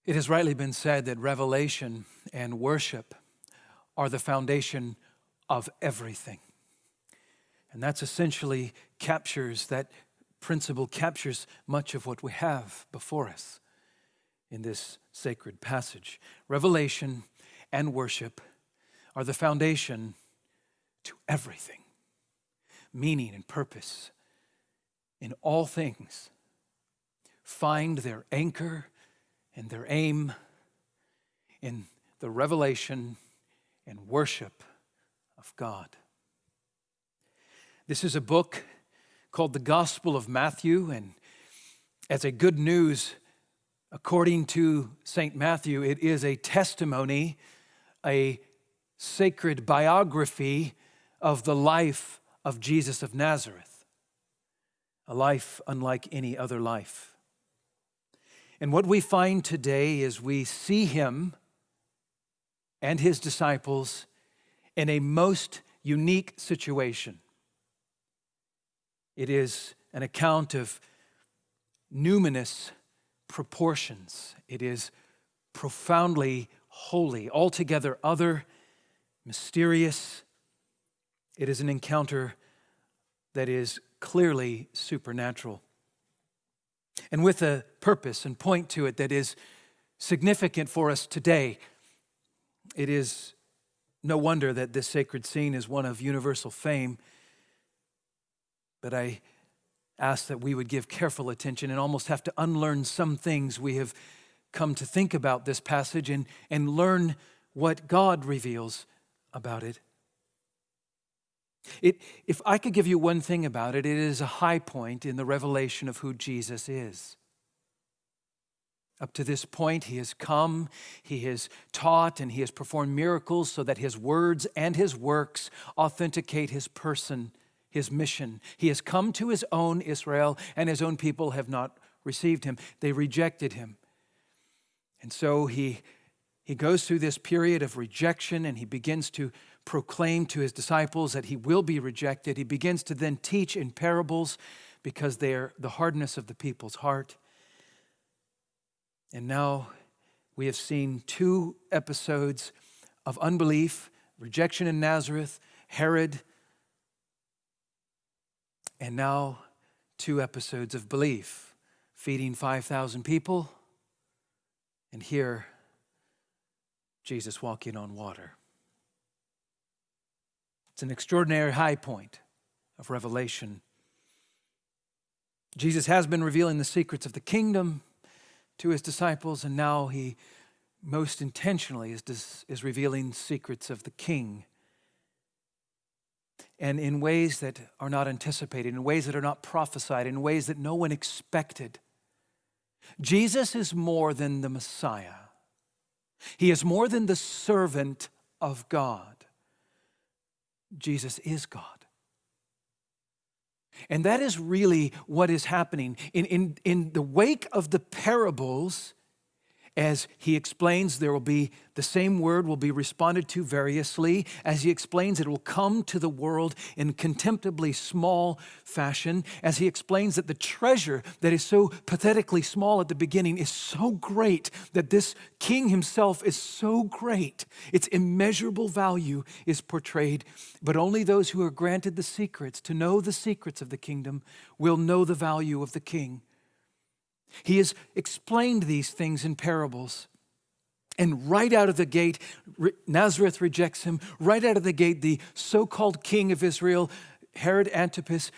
It has rightly been said that revelation and worship are the foundation of everything. And that's essentially that principle captures much of what we have before us in this sacred passage. Revelation and worship are the foundation to everything. Meaning and purpose in all things find their anchor and their aim in the revelation and worship of God. This is a book called the Gospel of Matthew, and as a good news, according to St. Matthew, it is a testimony, a sacred biography of the life of Jesus of Nazareth, a life unlike any other life. And what we find today is we see him and his disciples in a most unique situation. It is an account of numinous proportions. It is profoundly holy, altogether other, mysterious. It is an encounter that is clearly supernatural, and with a purpose and point to it that is significant for us today. It is no wonder that this sacred scene is one of universal fame, but I ask that we would give careful attention and almost have to unlearn some things we have come to think about this passage and learn what God reveals about it. If I could give you one thing about it, it is a high point in the revelation of who Jesus is. Up to this point, he has come, he has taught, and he has performed miracles so that his words and his works authenticate his person, his mission. He has come to his own Israel, and his own people have not received him. They rejected him. And so he goes through this period of rejection, and he begins to proclaim to his disciples that he will be rejected. He begins to then teach in parables because they are the hardness of the people's heart. And now we have seen 2 episodes of unbelief, rejection in Nazareth, Herod, and now 2 episodes of belief, feeding 5,000 people, and here, Jesus walking on water. It's an extraordinary high point of revelation. Jesus has been revealing the secrets of the kingdom to his disciples, and now he most intentionally is revealing secrets of the King. And in ways that are not anticipated, in ways that are not prophesied, in ways that no one expected. Jesus is more than the Messiah. He is more than the servant of God. Jesus is God. And that is really what is happening. In the wake of the parables, as he explains, there will be the same word will be responded to variously. As he explains, it will come to the world in contemptibly small fashion. As he explains that the treasure that is so pathetically small at the beginning is so great, that this king himself is so great, its immeasurable value is portrayed. But only those who are granted the secrets, to know the secrets of the kingdom, will know the value of the king. He has explained these things in parables. And right out of the gate, Nazareth rejects him. Right out of the gate, the so-called king of Israel, Herod Antipas,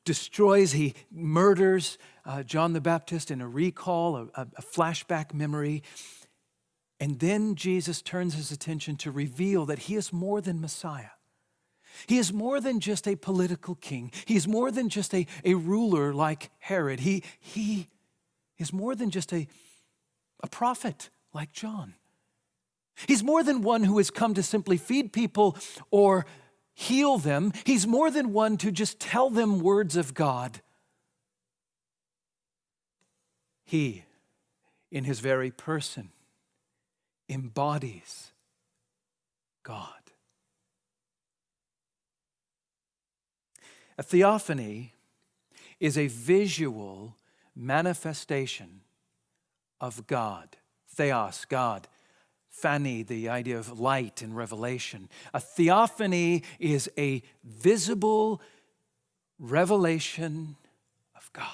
destroys, he murders John the Baptist in a recall, a flashback memory. And then Jesus turns his attention to reveal that he is more than Messiah. He is more than just a political king. He is more than just a ruler like Herod. He is more than just a prophet like John. He's more than one who has come to simply feed people or heal them. He's more than one to just tell them words of God. He, in his very person, embodies God. A theophany is a visual manifestation of God Theos, God. Phany, the idea of light and revelation. A theophany is a visible revelation of God.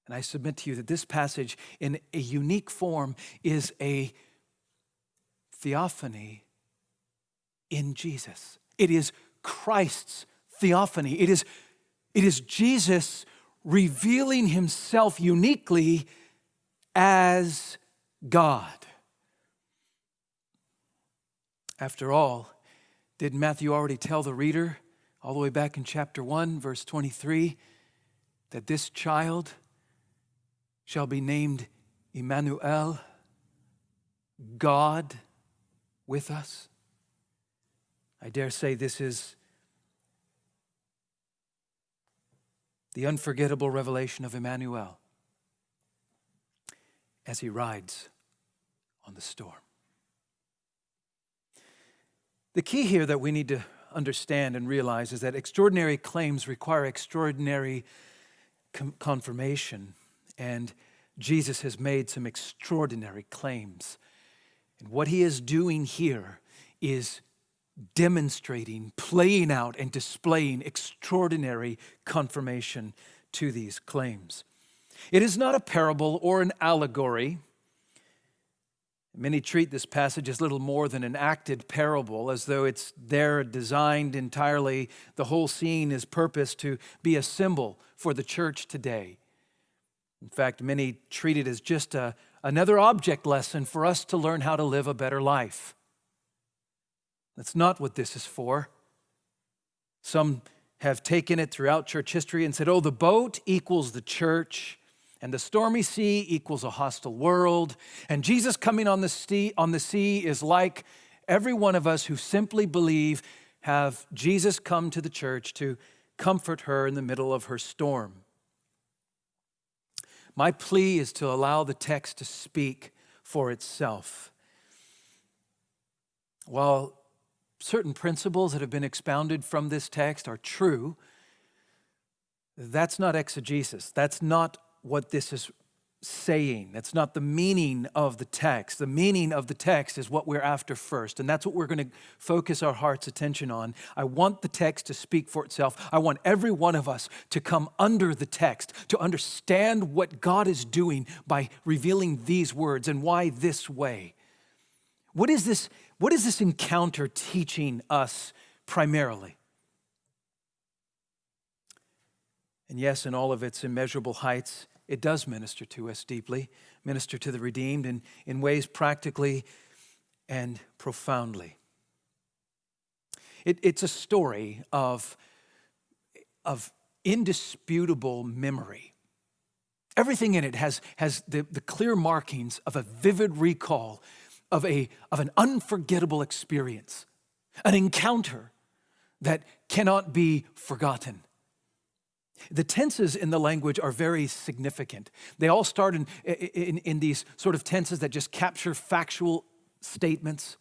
And I submit to you that this passage in a unique form is a theophany in Jesus. It is Christ's theophany. It is Jesus revealing himself uniquely as God. After all, did Matthew already tell the reader all the way back in chapter 1, verse 23, that this child shall be named Immanuel, God with us? I dare say this is the unforgettable revelation of Immanuel as he rides on the storm. The key here that we need to understand and realize is that extraordinary claims require extraordinary confirmation, and Jesus has made some extraordinary claims. And what he is doing here is demonstrating, playing out, and displaying extraordinary confirmation to these claims. It is not a parable or an allegory. Many treat this passage as little more than an acted parable, as though it's there designed entirely, the whole scene is purposed to be a symbol for the church today. In fact, many treat it as just another object lesson for us to learn how to live a better life. That's not what this is for. Some have taken it throughout church history and said, oh, the boat equals the church, and the stormy sea equals a hostile world, and Jesus coming on the sea is like every one of us who simply believe have Jesus come to the church to comfort her in the middle of her storm. My plea is to allow the text to speak for itself. While certain principles that have been expounded from this text are true, that's not exegesis. That's not what this is saying. That's not the meaning of the text. The meaning of the text is what we're after first, and that's what we're going to focus our heart's attention on. I want the text to speak for itself. I want every one of us to come under the text, to understand what God is doing by revealing these words and why this way. What is this encounter teaching us primarily? And yes, in all of its immeasurable heights, it does minister to us deeply, minister to the redeemed in ways practically and profoundly. It's a story of indisputable memory. Everything in it has the clear markings of a vivid recall of an unforgettable experience, an encounter that cannot be forgotten. The tenses in the language are very significant. They all start in these sort of tenses that just capture factual statements.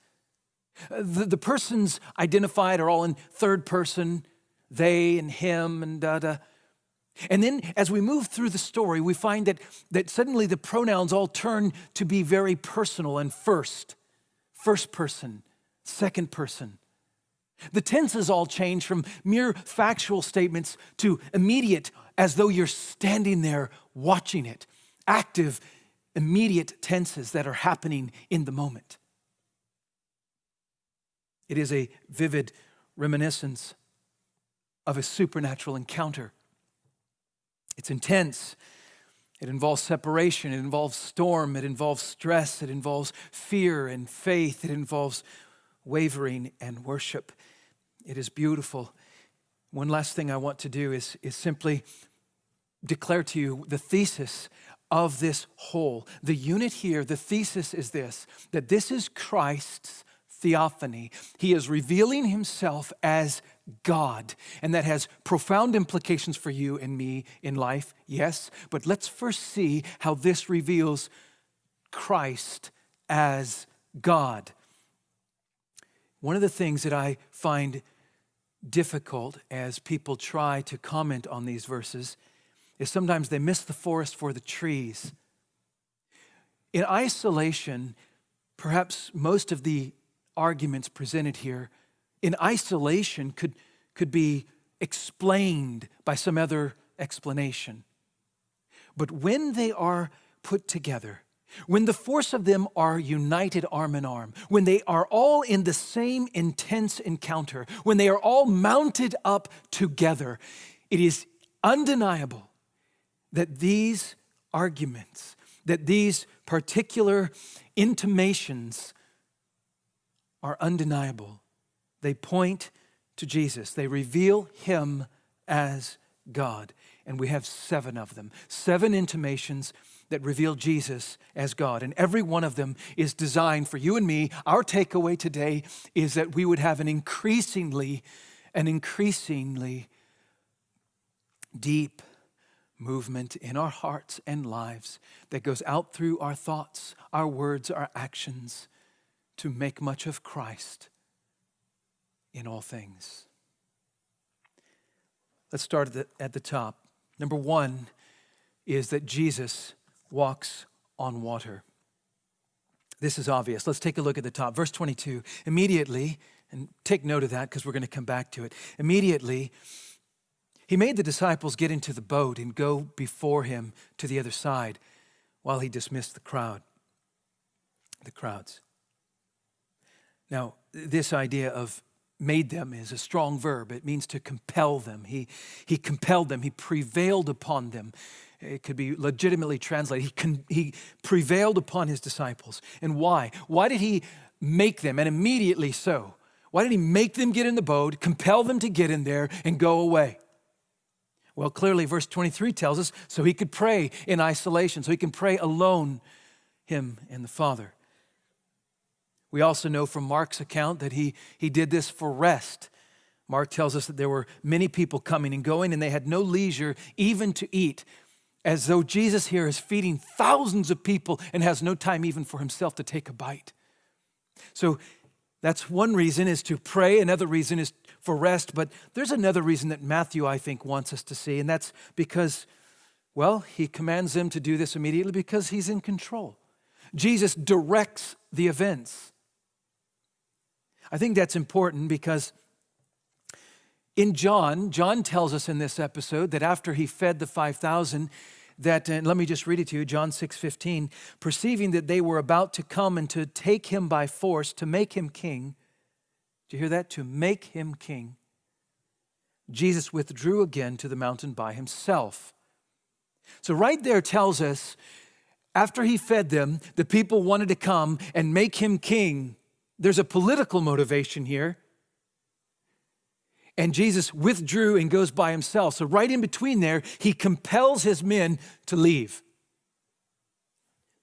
The persons identified are all in third person, they and him and da-da. And then as we move through the story, we find that suddenly the pronouns all turn to be very personal and first person, second person. The tenses all change from mere factual statements to immediate, as though you're standing there watching it. Active, immediate tenses that are happening in the moment. It is a vivid reminiscence of a supernatural encounter. It's intense. It involves separation. It involves storm. It involves stress. It involves fear and faith. It involves wavering and worship. It is beautiful. One last thing I want to do is simply declare to you the thesis of this whole. The unit here, the thesis is this, that this is Christ's theophany. He is revealing himself as God, and that has profound implications for you and me in life, yes, but let's first see how this reveals Christ as God. One of the things that I find difficult as people try to comment on these verses is sometimes they miss the forest for the trees. In isolation, perhaps most of the arguments presented here in isolation could be explained by some other explanation. But when they are put together, when the force of them are united arm in arm, when they are all in the same intense encounter, when they are all mounted up together, it is undeniable that these arguments, that these particular intimations are undeniable. They point to Jesus. They reveal him as God. And we have 7 of them. 7 intimations that reveal Jesus as God. And every one of them is designed for you and me. Our takeaway today is that we would have an increasingly deep movement in our hearts and lives that goes out through our thoughts, our words, our actions to make much of Christ in all things. Let's start at the top. Number 1 is that Jesus walks on water. This is obvious. Let's take a look at the top. Verse 22, immediately, and take note of that because we're going to come back to it. Immediately, he made the disciples get into the boat and go before him to the other side while he dismissed the crowds. Now, this idea of made them is a strong verb. It means to compel them. He compelled them. He prevailed upon them. It could be legitimately translated. He prevailed upon his disciples. And why? Why did he make them? And immediately so. Why did he make them get in the boat, compel them to get in there, and go away? Well, clearly, verse 23 tells us so he could pray in isolation, so he can pray alone, him and the Father. We also know from Mark's account that he did this for rest. Mark tells us that there were many people coming and going, and they had no leisure even to eat, as though Jesus here is feeding thousands of people and has no time even for himself to take a bite. So that's one reason, is to pray. Another reason is for rest. But there's another reason that Matthew, I think, wants us to see, and that's because, well, he commands them to do this immediately because he's in control. Jesus directs the events. I think that's important because in John tells us in this episode that after he fed the 5,000, that, and let me just read it to you, John 6:15, perceiving that they were about to come and to take him by force, to make him king. Do you hear that? To make him king. Jesus withdrew again to the mountain by himself. So right there tells us, after he fed them, the people wanted to come and make him king. There's a political motivation here. And Jesus withdrew and goes by himself. So right in between there, he compels his men to leave.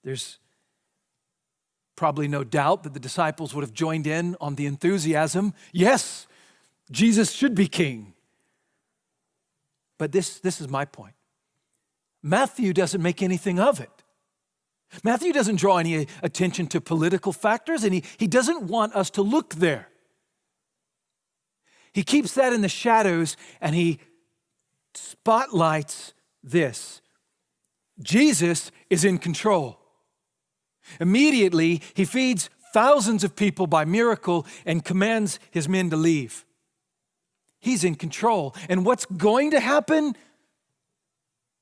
There's probably no doubt that the disciples would have joined in on the enthusiasm. Yes, Jesus should be king. But this is my point. Matthew doesn't make anything of it. Matthew doesn't draw any attention to political factors, and he doesn't want us to look there. He keeps that in the shadows, and he spotlights this. Jesus is in control. Immediately, he feeds thousands of people by miracle and commands his men to leave. He's in control, and what's going to happen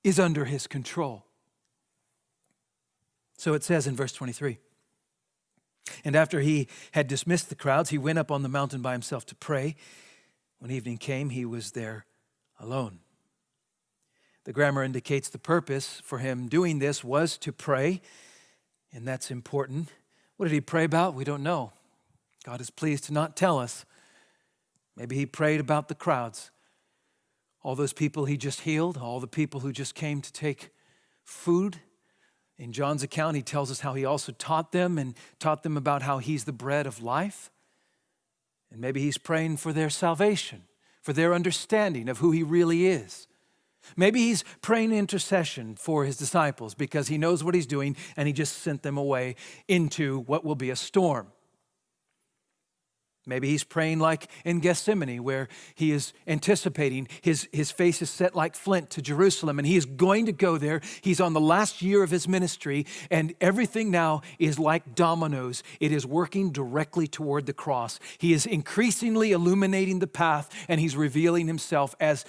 is under his control. So it says in verse 23, and after he had dismissed the crowds, he went up on the mountain by himself to pray. When evening came, he was there alone. The grammar indicates the purpose for him doing this was to pray, and that's important. What did he pray about? We don't know. God is pleased to not tell us. Maybe he prayed about the crowds. All those people he just healed, all the people who just came to take food. In John's account, he tells us how he also taught them about how he's the bread of life. And maybe he's praying for their salvation, for their understanding of who he really is. Maybe he's praying intercession for his disciples because he knows what he's doing and he just sent them away into what will be a storm. Maybe he's praying like in Gethsemane, where he is anticipating, his face is set like flint to Jerusalem, and he is going to go there. He's on the last year of his ministry, and everything now is like dominoes. It is working directly toward the cross. He is increasingly illuminating the path, and he's revealing himself as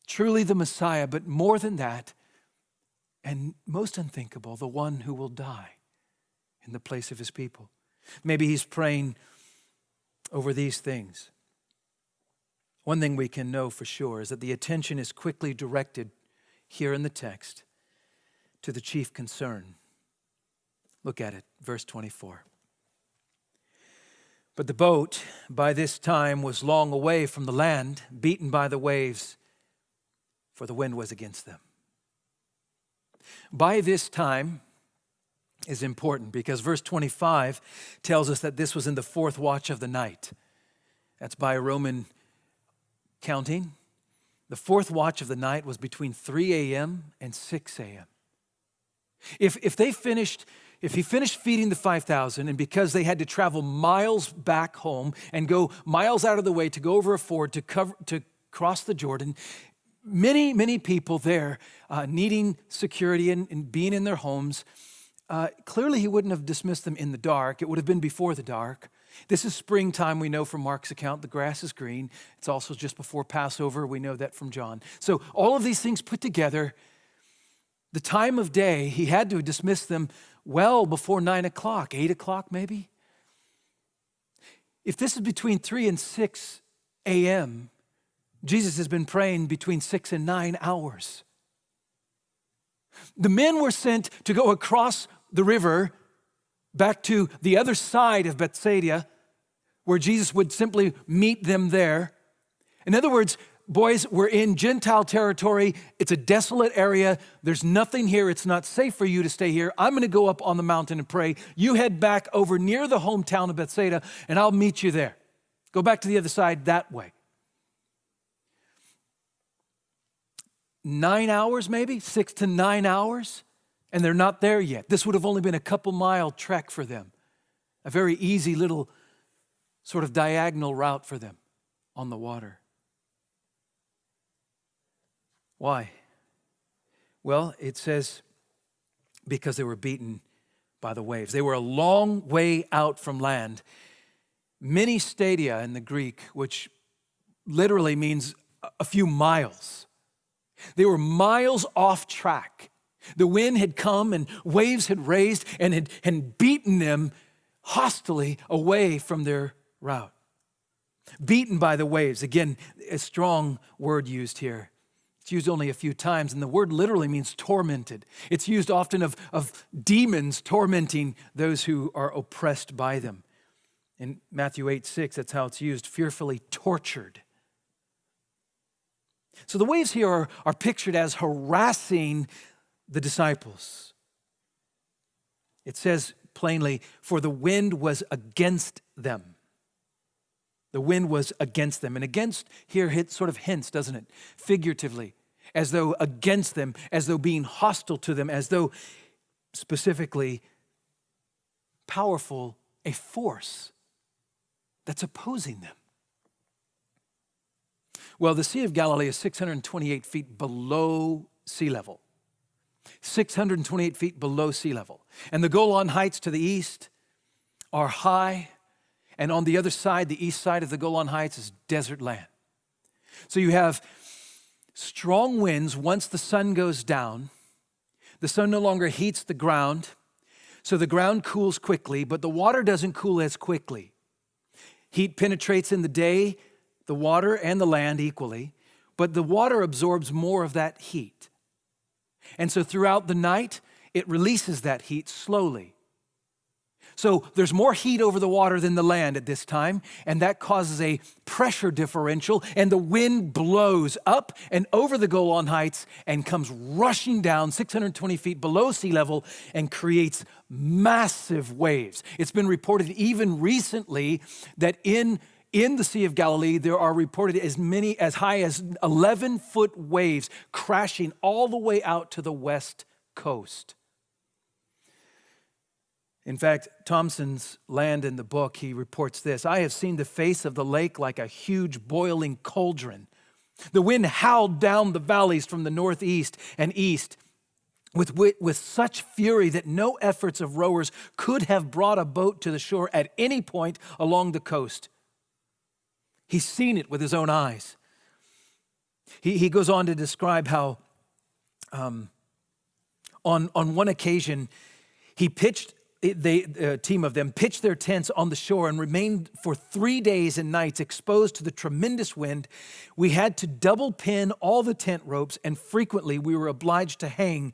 truly the Messiah, but more than that, and most unthinkable, the one who will die in the place of his people. Maybe he's praying over these things. One thing we can know for sure is that the attention is quickly directed here in the text to the chief concern. Look at it, verse 24. But the boat by this time was long away from the land, beaten by the waves, for the wind was against them. By this time is important because verse 25 tells us that this was in the fourth watch of the night. That's by Roman counting. The fourth watch of the night was between 3 a.m. and 6 a.m. If he finished feeding the 5,000, and because they had to travel miles back home and go miles out of the way to go over a ford to cross the Jordan, many people there needing security and being in their homes, clearly he wouldn't have dismissed them in the dark. It would have been before the dark. This is springtime, we know from Mark's account. The grass is green. It's also just before Passover. We know that from John. So all of these things put together, the time of day, he had to dismiss them well before 9 o'clock, 8 o'clock maybe. If this is between 3 and 6 a.m., Jesus has been praying between 6 and 9 hours. The men were sent to go across the river back to the other side of Bethsaida, where Jesus would simply meet them there. In other words, boys, we're in Gentile territory. It's a desolate area. There's nothing here. It's not safe for you to stay here. I'm going to go up on the mountain and pray. You head back over near the hometown of Bethsaida, and I'll meet you there. Go back to the other side that way. 9 hours maybe, 6 to 9 hours, and they're not there yet. This would have only been a couple-mile trek for them, a very easy little sort of diagonal route for them on the water. Why? Well, it says because they were beaten by the waves. They were a long way out from land. Many stadia in the Greek, which literally means a few miles. They were miles off track. The wind had come and waves had raised and had beaten them hostilely away from their route. Beaten by the waves. Again, a strong word used here. It's used only a few times, and the word literally means tormented. It's used often of demons tormenting those who are oppressed by them. In Matthew 8:6, that's how it's used, fearfully tortured. So the waves here are pictured as harassing the disciples. It says plainly, for the wind was against them. The wind was against them. And against here sort of hints, doesn't it? Figuratively, as though against them, as though being hostile to them, as though specifically powerful, a force that's opposing them. Well, the Sea of Galilee is 628 feet below sea level. 628 feet below sea level. And the Golan Heights to the east are high. And on the other side, the east side of the Golan Heights is desert land. So you have strong winds once the sun goes down. The sun no longer heats the ground. So the ground cools quickly, but the water doesn't cool as quickly. Heat penetrates in the day, the water and the land equally, but the water absorbs more of that heat. And so throughout the night, it releases that heat slowly. So there's more heat over the water than the land at this time, and that causes a pressure differential, and the wind blows up and over the Golan Heights and comes rushing down 620 feet below sea level and creates massive waves. It's been reported even recently that in the Sea of Galilee, there are reported as high as 11-foot waves crashing all the way out to the west coast. In fact, Thompson's Land in the book, he reports this: I have seen the face of the lake like a huge boiling cauldron. The wind howled down the valleys from the northeast and east with such fury that no efforts of rowers could have brought a boat to the shore at any point along the coast. He's seen it with his own eyes. He goes on to describe how on one occasion a team of them pitched their tents on the shore and remained for 3 days and nights exposed to the tremendous wind. We had to double pin all the tent ropes, and frequently we were obliged to hang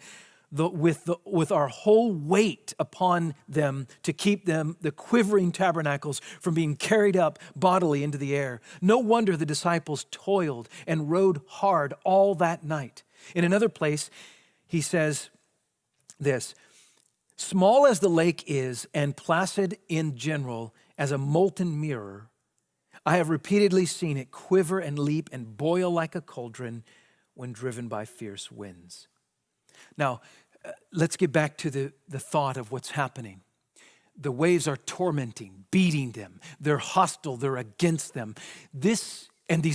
with our whole weight upon them to keep the quivering tabernacles from being carried up bodily into the air. No wonder the disciples toiled and rowed hard all that night. In another place, he says this: small as the lake is and placid in general as a molten mirror, I have repeatedly seen it quiver and leap and boil like a cauldron when driven by fierce winds. Now, let's get back to the thought of what's happening. The waves are tormenting, beating them. They're hostile, they're against them. These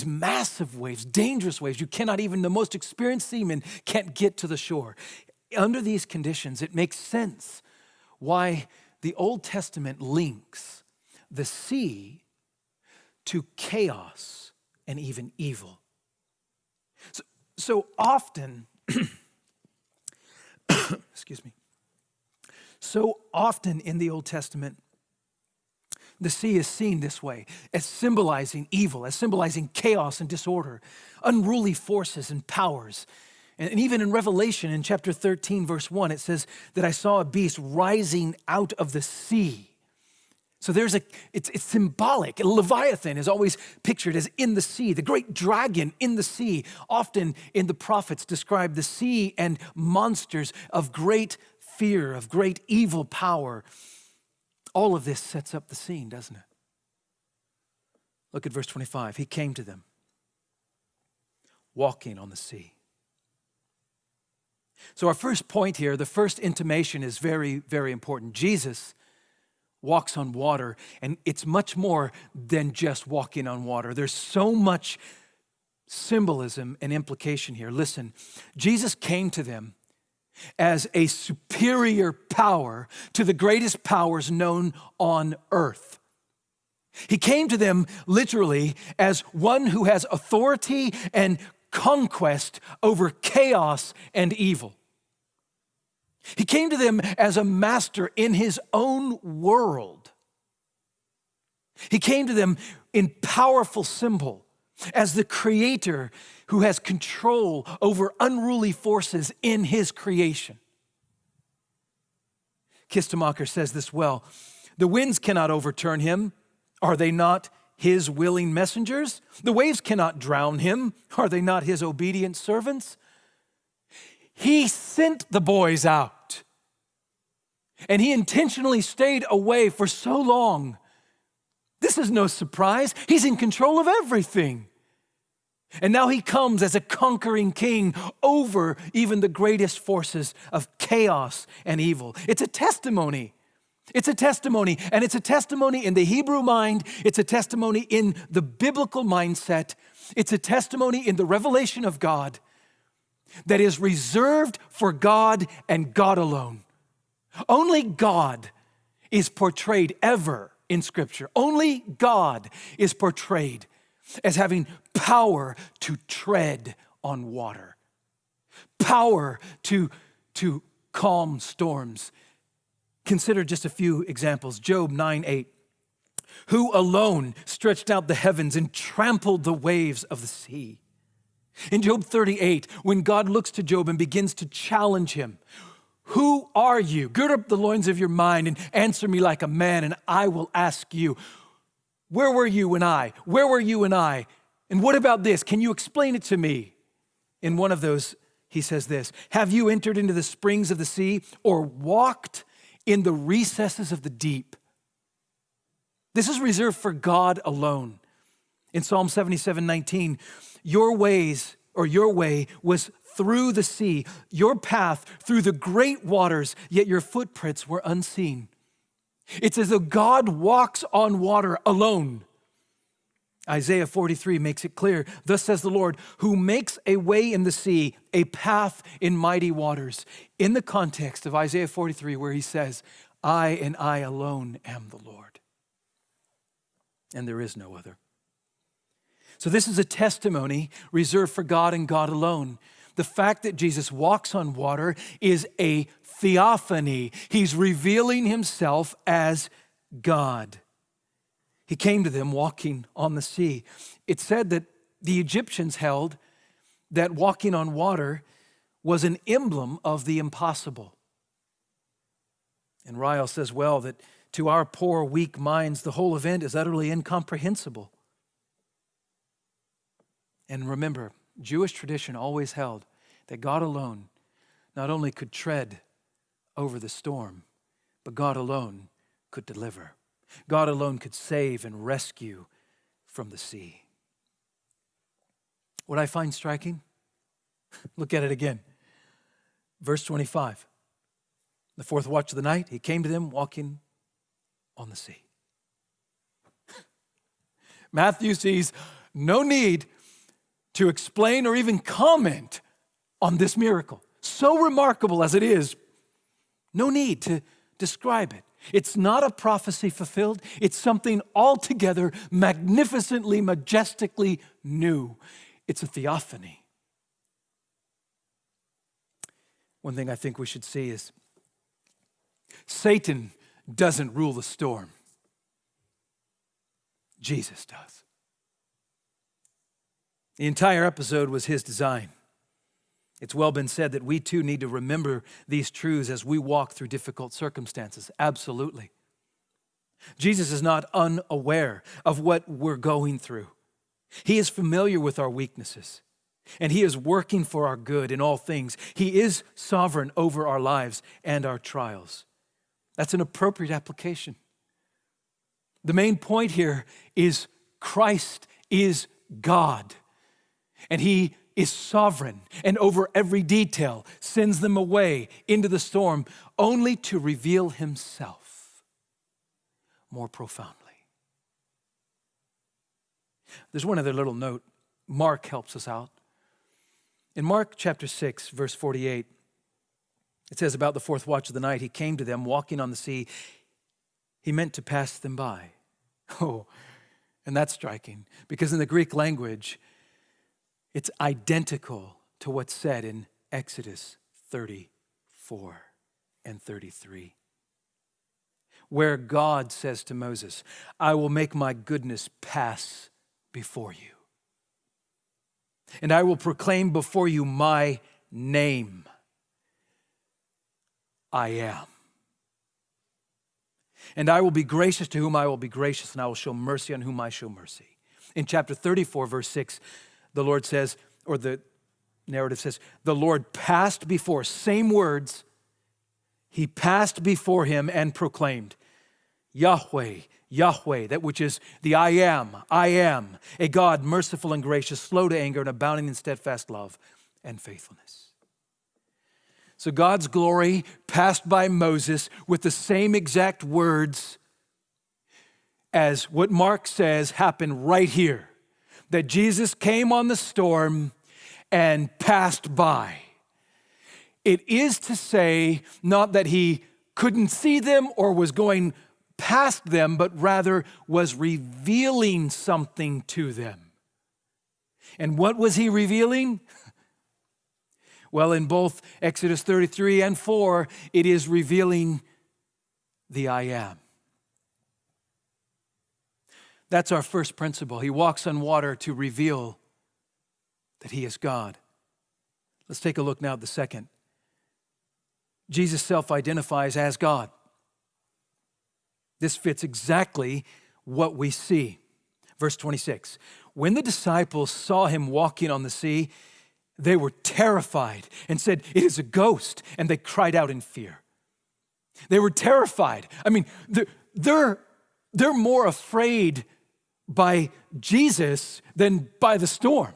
massive waves, dangerous waves, the most experienced seaman can't get to the shore. Under these conditions, it makes sense why the Old Testament links the sea to chaos and even evil. So often, excuse me, so often in the Old Testament, the sea is seen this way, as symbolizing evil, as symbolizing chaos and disorder, unruly forces and powers. And even in Revelation, in chapter 13, verse 1, it says that I saw a beast rising out of the sea. So it's symbolic. Leviathan is always pictured as in the sea, the great dragon in the sea. Often in the prophets describe the sea and monsters of great fear, of great evil power. All of this sets up the scene, doesn't it? Look at verse 25. He came to them, walking on the sea. So our first point here, the first intimation is very, very important. Jesus walks on water, and it's much more than just walking on water. There's so much symbolism and implication here. Listen, Jesus came to them as a superior power to the greatest powers known on earth. He came to them literally as one who has authority and conquest over chaos and evil. He came to them as a master in his own world. He came to them in powerful symbol as the creator who has control over unruly forces in his creation. Kistemacher says this well: the winds cannot overturn him. Are they not his willing messengers? The waves cannot drown him. Are they not his obedient servants? He sent the boys out, and he intentionally stayed away for so long. This is no surprise. He's in control of everything. And now he comes as a conquering king over even the greatest forces of chaos and evil. It's a testimony. It's a testimony, and it's a testimony in the Hebrew mind. It's a testimony in the biblical mindset. It's a testimony in the revelation of God that is reserved for God and God alone. Only God is portrayed ever in Scripture. Only God is portrayed as having power to tread on water, power to calm storms. Consider just a few examples. Job 9:8. Who alone stretched out the heavens and trampled the waves of the sea? In Job 38, when God looks to Job and begins to challenge him, who are you? Gird up the loins of your mind and answer me like a man, and I will ask you, where were you when I? Where were you when I? And what about this? Can you explain it to me? In one of those, he says this: have you entered into the springs of the sea or walked in the recesses of the deep? This is reserved for God alone. In Psalm 77:19, your way was through the sea, your path through the great waters, yet your footprints were unseen. It's as though God walks on water alone. Isaiah 43 makes it clear. Thus says the Lord, who makes a way in the sea, a path in mighty waters. In the context of Isaiah 43, where he says, I and I alone am the Lord, and there is no other. So this is a testimony reserved for God and God alone. The fact that Jesus walks on water is a theophany. He's revealing himself as God. He came to them walking on the sea. It's said that the Egyptians held that walking on water was an emblem of the impossible. And Ryle says, well, that to our poor, weak minds, the whole event is utterly incomprehensible. And remember, Jewish tradition always held that God alone not only could tread over the storm, but God alone could deliver. God alone could save and rescue from the sea. What I find striking, look at it again. Verse 25. The fourth watch of the night, he came to them walking on the sea. Matthew sees no need to explain or even comment on this miracle. So remarkable as it is, no need to describe it. It's not a prophecy fulfilled. It's something altogether magnificently, majestically new. It's a theophany. One thing I think we should see is Satan doesn't rule the storm. Jesus does. The entire episode was his design. It's well been said that we too need to remember these truths as we walk through difficult circumstances. Absolutely. Jesus is not unaware of what we're going through. He is familiar with our weaknesses, and he is working for our good in all things. He is sovereign over our lives and our trials. That's an appropriate application. The main point here is Christ is God, and he is sovereign and over every detail sends them away into the storm only to reveal himself more profoundly. There's one other little note. Mark helps us out. In Mark chapter 6, verse 48, it says about the fourth watch of the night, he came to them walking on the sea. He meant to pass them by. Oh, and that's striking because in the Greek language, it's identical to what's said in Exodus 34 and 33, where God says to Moses, I will make my goodness pass before you, and I will proclaim before you my name. I am. And I will be gracious to whom I will be gracious, and I will show mercy on whom I show mercy. In chapter 34, verse 6, the Lord says, or the narrative says, the Lord passed before, same words, he passed before him and proclaimed, Yahweh, Yahweh, that which is the I am, a God merciful and gracious, slow to anger and abounding in steadfast love and faithfulness. So God's glory passed by Moses with the same exact words as what Mark says happened right here. That Jesus came on the storm and passed by. It is to say not that he couldn't see them or was going past them, but rather was revealing something to them. And what was he revealing? Well, in both Exodus 33 and 4, it is revealing the I am. That's our first principle. He walks on water to reveal that he is God. Let's take a look now at the second. Jesus self-identifies as God. This fits exactly what we see. Verse 26, when the disciples saw him walking on the sea, they were terrified and said, it is a ghost, and they cried out in fear. They were terrified. I mean, they're more afraid by Jesus than by the storm.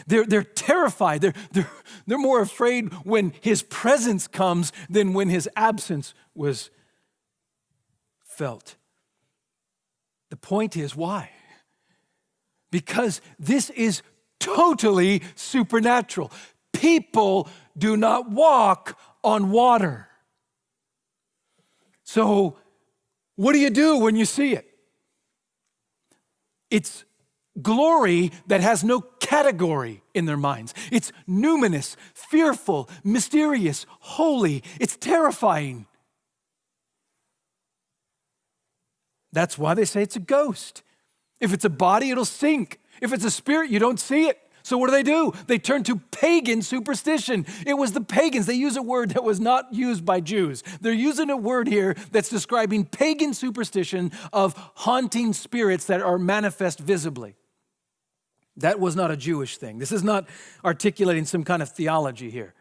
They're terrified. They're more afraid when his presence comes than when his absence was felt. The point is, why? Because this is totally supernatural. People do not walk on water. So, what do you do when you see it? It's glory that has no category in their minds. It's numinous, fearful, mysterious, holy. It's terrifying. That's why they say it's a ghost. If it's a body, it'll sink. If it's a spirit, you don't see it. So what do? They turn to pagan superstition. It was the pagans. They use a word that was not used by Jews. They're using a word here that's describing pagan superstition of haunting spirits that are manifest visibly. That was not a Jewish thing. This is not articulating some kind of theology here.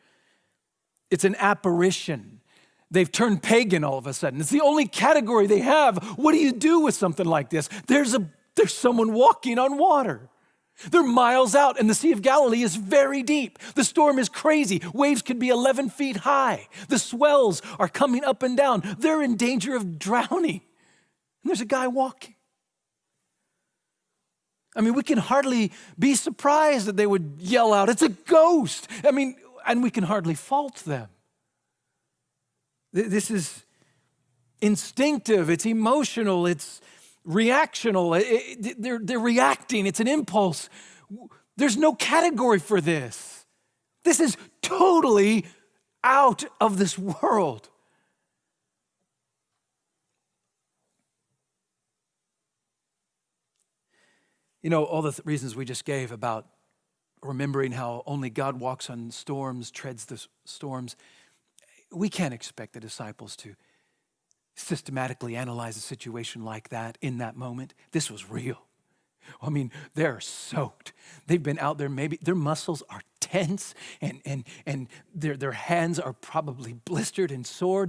It's an apparition. They've turned pagan all of a sudden. It's the only category they have. What do you do with something like this? There's someone walking on water. They're miles out, and the Sea of Galilee is very deep. The storm is crazy. Waves could be 11 feet high. The swells are coming up and down. They're in danger of drowning. And there's a guy walking. I mean, we can hardly be surprised that they would yell out, "It's a ghost!" I mean, and we can hardly fault them. This is instinctive, it's emotional, it's reactional. They're reacting, it's an impulse. There's no category for this. This is totally out of this world. You know, all the reasons we just gave about remembering how only God walks on storms, treads the storms. We can't expect the disciples to systematically analyze a situation like that in that moment. This was real. I mean, they're soaked. They've been out there, maybe their muscles are tense and their hands are probably blistered and sore.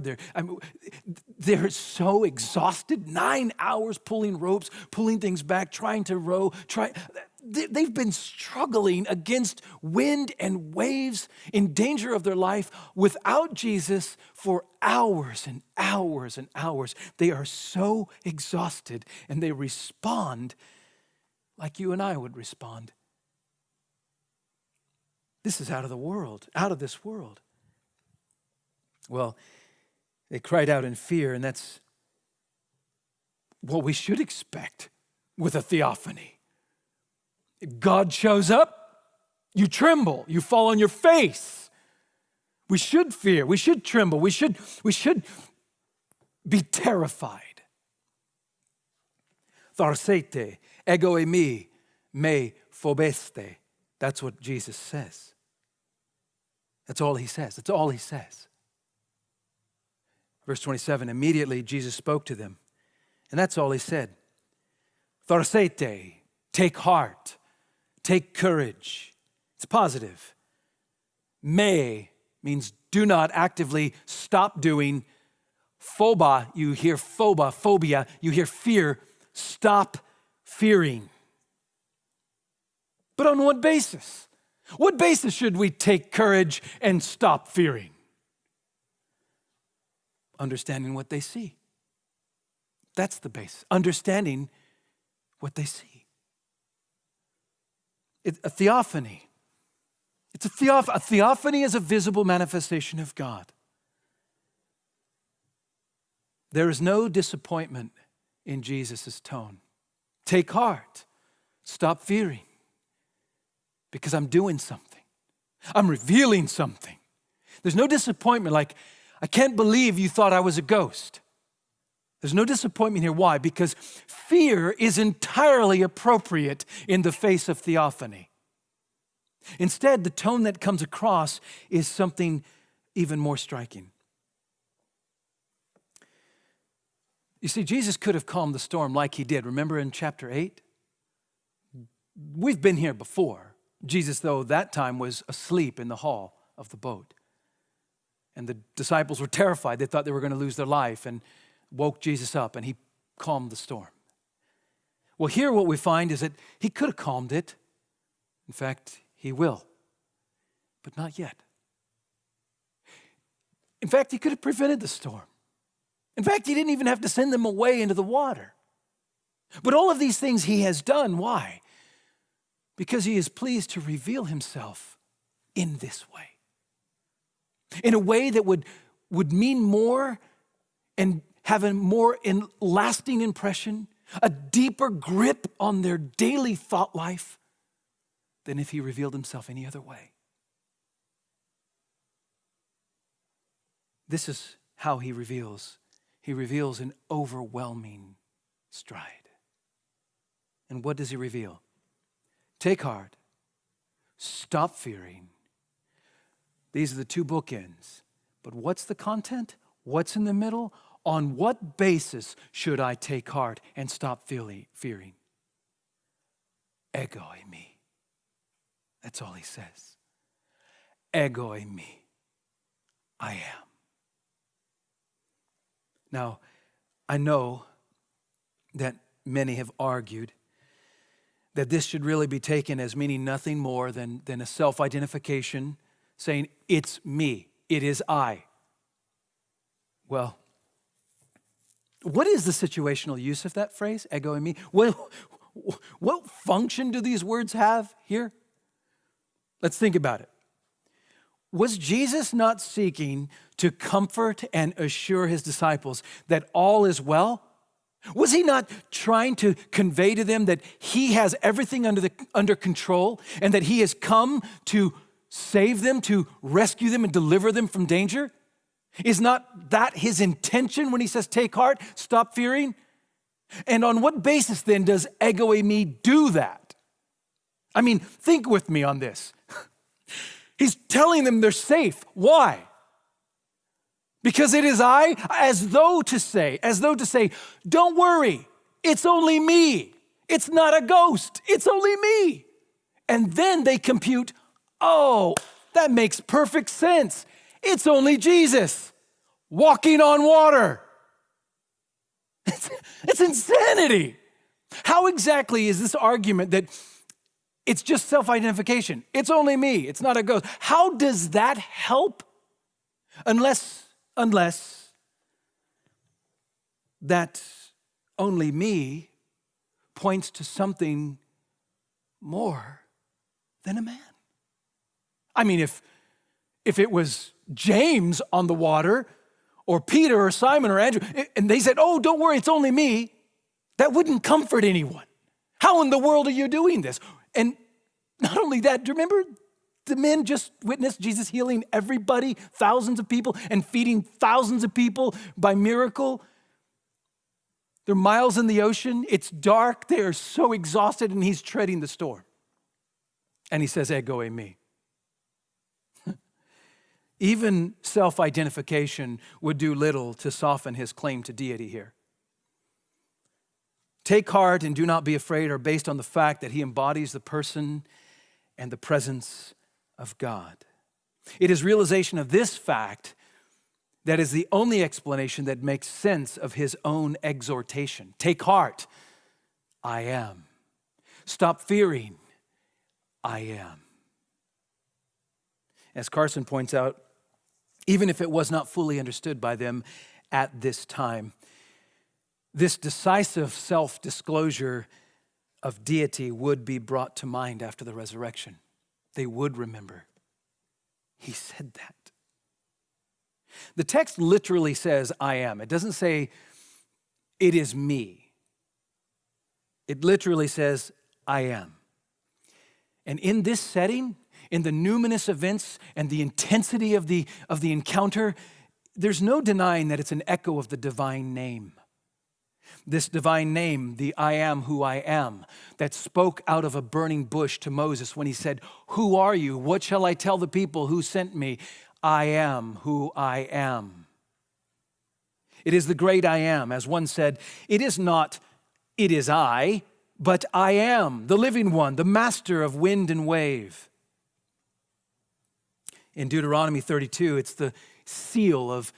They're so exhausted. 9 hours pulling ropes, pulling things back, trying to row. They've been struggling against wind and waves, in danger of their life, without Jesus for hours and hours and hours. They are so exhausted, and they respond like you and I would respond. This is out of the world, out of this world. Well, they cried out in fear, and that's what we should expect with a theophany. God shows up, you tremble, you fall on your face. We should fear, we should tremble, we should be terrified. Tharsete, ego eimi, me phobeste. That's what Jesus says. That's all he says. That's all he says. Verse 27, immediately Jesus spoke to them. And that's all he said. Tharsete, take heart, take courage. It's positive. Me means do not, actively stop doing. Phoba, you hear phobia, you hear fear. Stop fearing. But on what basis? What basis should we take courage and stop fearing? Understanding what they see. That's the basis. Understanding what they see. It's a theophany. A theophany is a visible manifestation of God. There is no disappointment in Jesus' tone. Take heart. Stop fearing. Because I'm doing something. I'm revealing something. There's no disappointment like, I can't believe you thought I was a ghost. There's no disappointment here. Why? Because fear is entirely appropriate in the face of theophany. Instead, the tone that comes across is something even more striking. You see, Jesus could have calmed the storm like he did. Remember in chapter 8? We've been here before. Jesus, though, that time was asleep in the hall of the boat. And the disciples were terrified. They thought they were going to lose their life, and woke Jesus up, and he calmed the storm. Well, here what we find is that he could have calmed it. In fact, he will, but not yet. In fact, he could have prevented the storm. In fact, he didn't even have to send them away into the water. But all of these things he has done. Why? Because he is pleased to reveal himself in this way. In a way that would mean more and have a more lasting impression, a deeper grip on their daily thought life than if he revealed himself any other way. This is how he reveals. He reveals an overwhelming stride. And what does he reveal? Take heart. Stop fearing. These are the two bookends. But what's the content? What's in the middle? On what basis should I take heart and stop fearing? Ego eimi. That's all he says. Ego eimi. I am. Now, I know that many have argued that this should really be taken as meaning nothing more than a self-identification, saying, it's me, it is I. Well, what is the situational use of that phrase, ego eimi? What function do these words have here? Let's think about it. Was Jesus not seeking to comfort and assure his disciples that all is well? Was he not trying to convey to them that he has everything under control and that he has come to save them, to rescue them and deliver them from danger? Is not that his intention when he says, take heart, stop fearing? And on what basis then does ego eimi do that? I mean, think with me on this. He's telling them they're safe. Why? Because it is I, as though to say, don't worry, it's only me. It's not a ghost, it's only me. And then they compute, oh, that makes perfect sense. It's only Jesus walking on water. It's insanity. How exactly is this argument that it's just self-identification? It's only me. It's not a ghost. How does that help? Unless that only me points to something more than a man. I mean, if it was James on the water, or Peter or Simon or Andrew, and they said, oh, don't worry, it's only me, that wouldn't comfort anyone. How in the world are you doing this? And not only that, do you remember the men just witnessed Jesus healing everybody, thousands of people, and feeding thousands of people by miracle? They're miles in the ocean. It's dark. They are so exhausted, and he's treading the storm. And he says, ego eimi. Even self-identification would do little to soften his claim to deity here. Take heart and do not be afraid are based on the fact that he embodies the person and the presence of God. It is realization of this fact that is the only explanation that makes sense of his own exhortation. Take heart, I am. Stop fearing, I am. As Carson points out, even if it was not fully understood by them at this time, this decisive self-disclosure of deity would be brought to mind after the resurrection. They would remember. He said that. The text literally says, I am. It doesn't say, it is me. It literally says, I am. And in this setting, in the numinous events and the intensity of the encounter, there's no denying that it's an echo of the divine name. This divine name, the I am who I am, that spoke out of a burning bush to Moses when he said, who are you? What shall I tell the people who sent me? I am who I am. It is the great I am. As one said, it is not, it is I, but I am, the living one, the master of wind and wave. In Deuteronomy 32, it's the seal of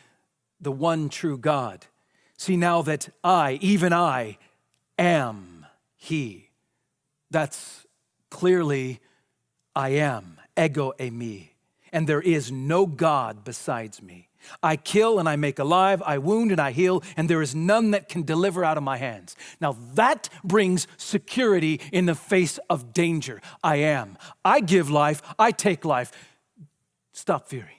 the one true God. See now that I, even I, am He. That's clearly I am, ego eimi. And there is no God besides me. I kill and I make alive, I wound and I heal, and there is none that can deliver out of my hands. Now that brings security in the face of danger. I am. I give life, I take life. Stop fearing.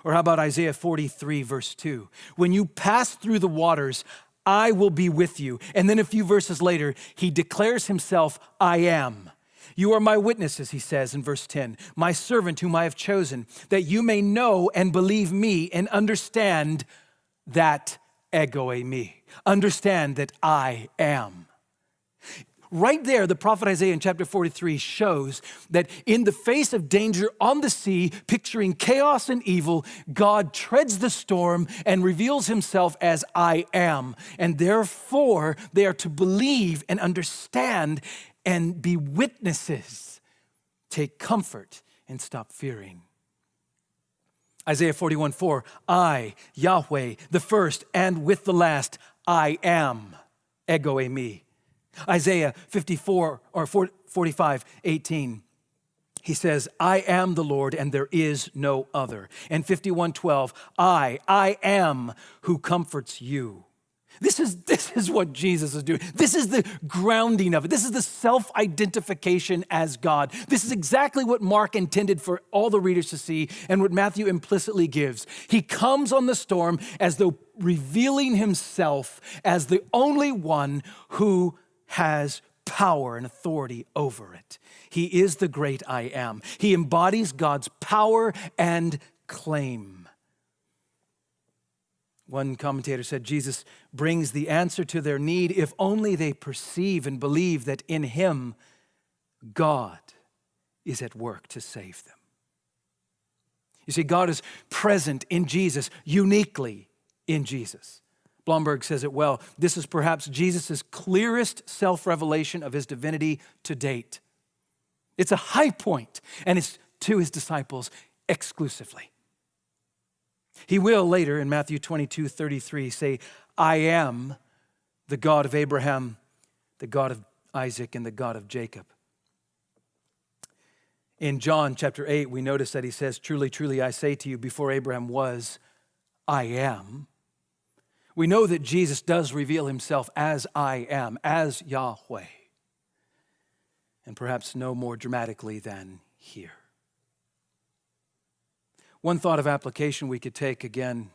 Or how about Isaiah 43, verse 2? When you pass through the waters, I will be with you. And then a few verses later, he declares himself, I am. You are my witnesses, he says in verse 10, my servant whom I have chosen, that you may know and believe me and understand that ego me. Understand that I am. Right there, the prophet Isaiah in chapter 43 shows that in the face of danger on the sea, picturing chaos and evil, God treads the storm and reveals himself as I am. And therefore, they are to believe and understand and be witnesses. Take comfort and stop fearing. Isaiah 41:4, I, Yahweh, the first and with the last, I am, ego me. Isaiah 45:18, he says, I am the Lord and there is no other. And 51:12, I am who comforts you. This is what Jesus is doing. This is the grounding of it. This is the self-identification as God. This is exactly what Mark intended for all the readers to see and what Matthew implicitly gives. He comes on the storm as though revealing himself as the only one who has power and authority over it. He is the great I am. He embodies God's power and claim. One commentator said Jesus brings the answer to their need if only they perceive and believe that in him, God is at work to save them. You see, God is present in Jesus, uniquely in Jesus. Blomberg says it well. This is perhaps Jesus' clearest self-revelation of his divinity to date. It's a high point, and it's to his disciples exclusively. He will later in Matthew 22:33 say, I am the God of Abraham, the God of Isaac, and the God of Jacob. In John chapter 8, we notice that he says, truly, truly, I say to you, before Abraham was, I am. We know that Jesus does reveal himself as I am, as Yahweh. And perhaps no more dramatically than here. One thought of application we could take, again,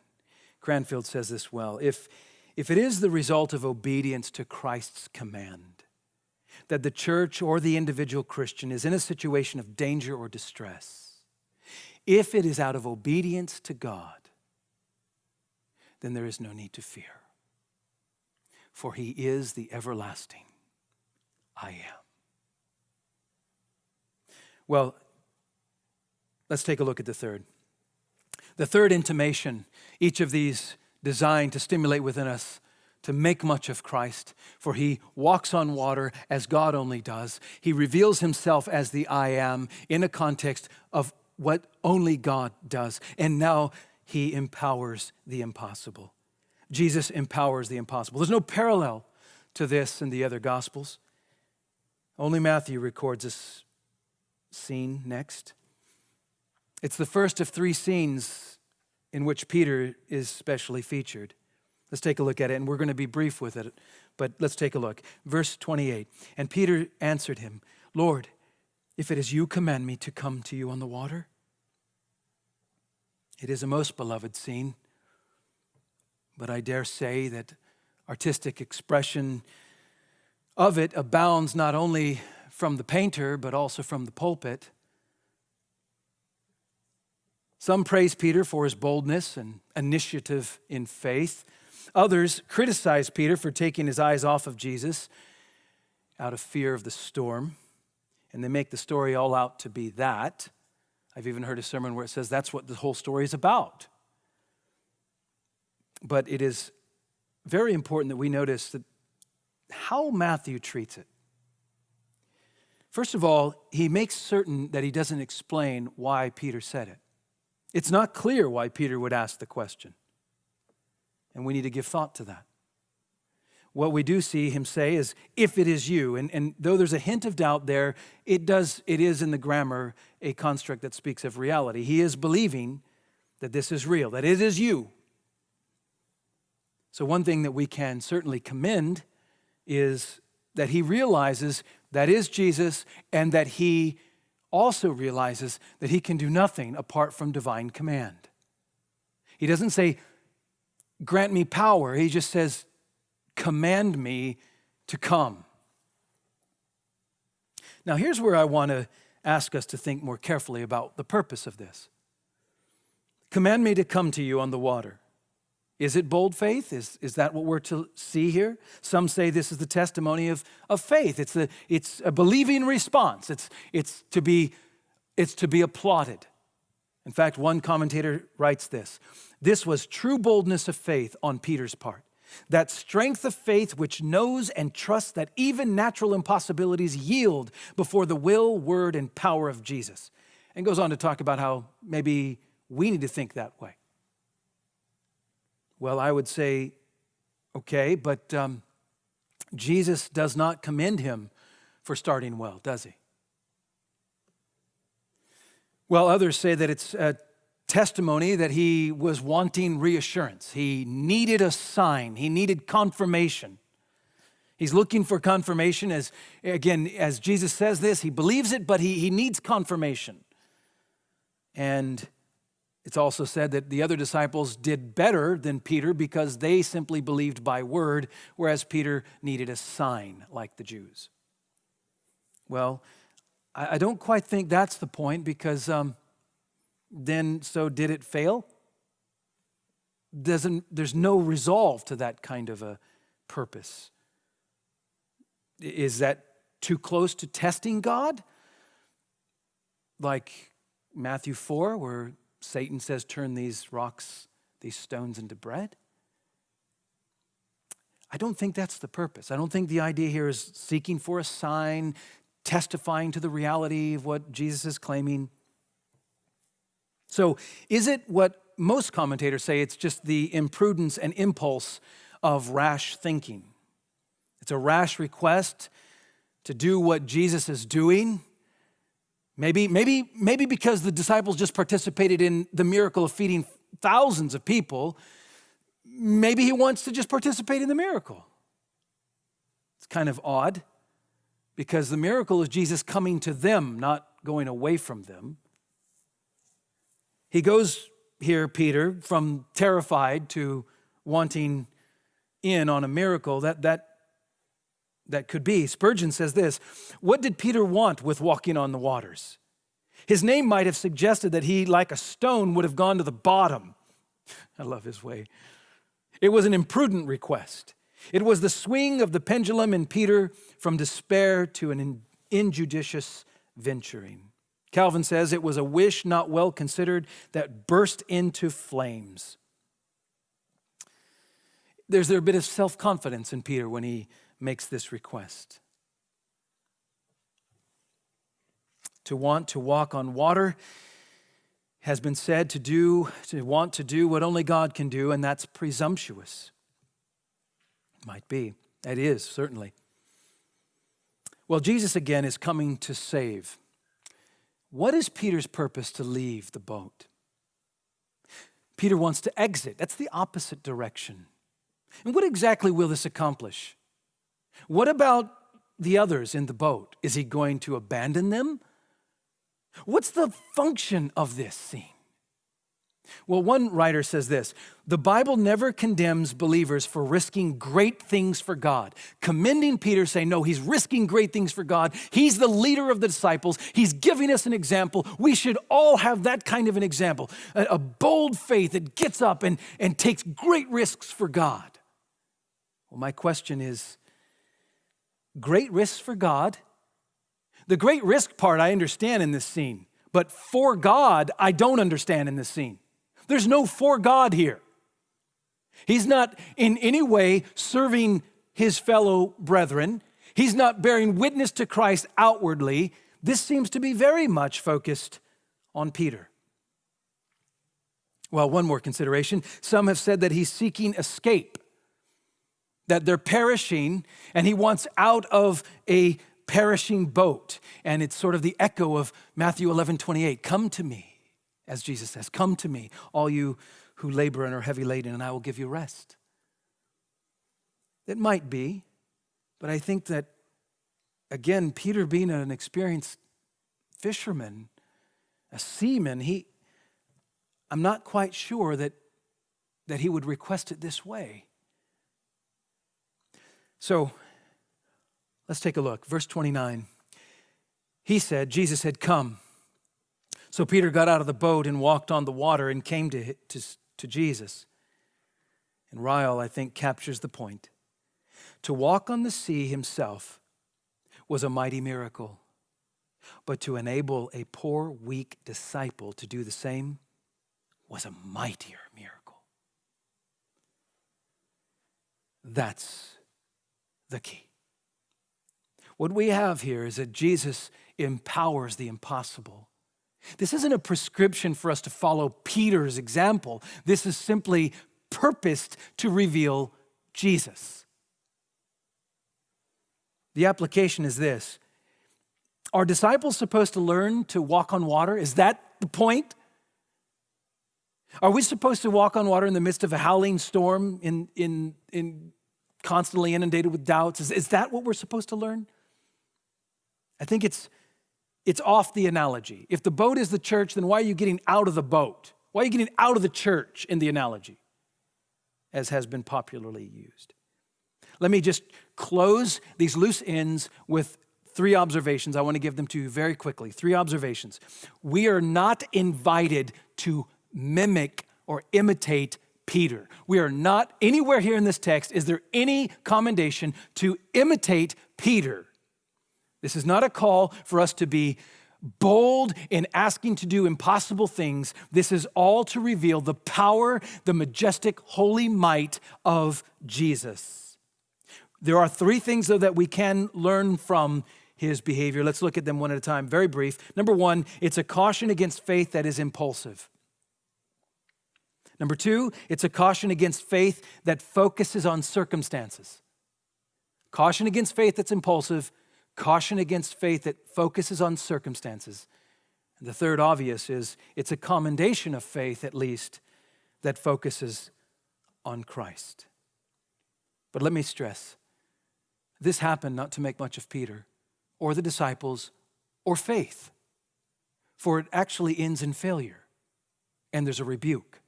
Cranfield says this well, if it is the result of obedience to Christ's command, that the church or the individual Christian is in a situation of danger or distress, if it is out of obedience to God, then there is no need to fear. For he is the everlasting I am. Well, let's take a look at the third. The third intimation, each of these designed to stimulate within us to make much of Christ, for he walks on water as God only does. He reveals himself as the I am in a context of what only God does. And now he empowers the impossible. Jesus empowers the impossible. There's no parallel to this in the other Gospels. Only Matthew records this scene next. It's the first of three scenes in which Peter is specially featured. Let's take a look at it, and we're going to be brief with it, but let's take a look. Verse 28, and Peter answered him, Lord, if it is you, command me to come to you on the water. It is a most beloved scene, but I dare say that artistic expression of it abounds not only from the painter, but also from the pulpit. Some praise Peter for his boldness and initiative in faith. Others criticize Peter for taking his eyes off of Jesus out of fear of the storm. And they make the story all out to be that. I've even heard a sermon where it says that's what the whole story is about. But it is very important that we notice that how Matthew treats it. First of all, he makes certain that he doesn't explain why Peter said it. It's not clear why Peter would ask the question. And we need to give thought to that. What we do see him say is, if it is you, and though there's a hint of doubt there, it is in the grammar a construct that speaks of reality. He is believing that this is real, that it is you. So one thing that we can certainly commend is that he realizes that is Jesus, and that he also realizes that he can do nothing apart from divine command. He doesn't say, grant me power. He just says, command me to come. Now here's where I want to ask us to think more carefully about the purpose of this. Command me to come to you on the water. Is it bold faith? Is that what we're to see here? Some say this is the testimony of faith. It's a believing response. It's to be applauded. In fact, one commentator writes this: this was true boldness of faith on Peter's part. That strength of faith which knows and trusts that even natural impossibilities yield before the will, word, and power of Jesus. And goes on to talk about how maybe we need to think that way. Well, I would say, okay, but Jesus does not commend him for starting well, does he? Well, others say that it's a testimony that he was wanting reassurance. He needed a sign. He needed confirmation. He's looking for confirmation as Jesus says this, he believes it, but he needs confirmation. And it's also said that the other disciples did better than Peter because they simply believed by word, whereas Peter needed a sign like the Jews. Well, I don't quite think that's the point, because then so did it fail? There's no resolve to that kind of a purpose. Is that too close to testing God? Like Matthew 4, where Satan says, turn these stones into bread? I don't think that's the purpose. I don't think the idea here is seeking for a sign, testifying to the reality of what Jesus is claiming. So is it what most commentators say? It's just the imprudence and impulse of rash thinking. It's a rash request to do what Jesus is doing. Maybe because the disciples just participated in the miracle of feeding thousands of people, maybe he wants to just participate in the miracle. It's kind of odd, because the miracle is Jesus coming to them, not going away from them. He goes here, Peter, from terrified to wanting in on a miracle. That could be. Spurgeon says this: what did Peter want with walking on the waters? His name might have suggested that he, like a stone, would have gone to the bottom. I love his way. It was an imprudent request. It was the swing of the pendulum in Peter from despair to an injudicious venturing. Calvin says it was a wish not well considered that burst into flames. There's a bit of self-confidence in Peter when he makes this request. To want to walk on water has been said to want to do what only God can do, and that's presumptuous. Might be. It is, certainly. Well, Jesus again is coming to save. What is Peter's purpose to leave the boat? Peter wants to exit. That's the opposite direction. And what exactly will this accomplish? What about the others in the boat? Is he going to abandon them? What's the function of this scene? Well, one writer says this: the Bible never condemns believers for risking great things for God. Commending Peter, saying, no, he's risking great things for God. He's the leader of the disciples. He's giving us an example. We should all have that kind of an example, a bold faith that gets up and takes great risks for God. Well, my question is, great risks for God? The great risk part I understand in this scene, but for God, I don't understand in this scene. There's no for God here. He's not in any way serving his fellow brethren. He's not bearing witness to Christ outwardly. This seems to be very much focused on Peter. Well, one more consideration. Some have said that he's seeking escape, that they're perishing, and he wants out of a perishing boat. And it's sort of the echo of Matthew 11:28. Come to me. As Jesus says, come to me, all you who labor and are heavy laden, and I will give you rest. It might be, but I think that, again, Peter being an experienced fisherman, a seaman, I'm not quite sure that he would request it this way. So let's take a look. Verse 29. Jesus said, come. So Peter got out of the boat and walked on the water and came to Jesus. And Ryle, I think, captures the point. To walk on the sea himself was a mighty miracle, but to enable a poor, weak disciple to do the same was a mightier miracle. That's the key. What we have here is that Jesus empowers the impossible. This isn't a prescription for us to follow Peter's example. This is simply purposed to reveal Jesus. The application is this. Are disciples supposed to learn to walk on water? Is that the point? Are we supposed to walk on water in the midst of a howling storm, in constantly inundated with doubts? Is that what we're supposed to learn? I think it's off the analogy. If the boat is the church, then why are you getting out of the boat? Why are you getting out of the church in the analogy, as has been popularly used? Let me just close these loose ends with 3 observations. I want to give them to you very quickly. 3 observations. We are not invited to mimic or imitate Peter. We are not, anywhere here in this text, is there any commendation to imitate Peter. This is not a call for us to be bold in asking to do impossible things. This is all to reveal the power, the majestic, holy might of Jesus. There are 3 things, though, that we can learn from his behavior. Let's look at them one at a time. Very brief. Number 1, it's a caution against faith that is impulsive. Number 2, it's a caution against faith that focuses on circumstances. Caution against faith that's impulsive. Caution against faith that focuses on circumstances. And the third obvious is it's a commendation of faith, at least, that focuses on Christ. But let me stress, this happened not to make much of Peter or the disciples or faith, for it actually ends in failure and there's a rebuke.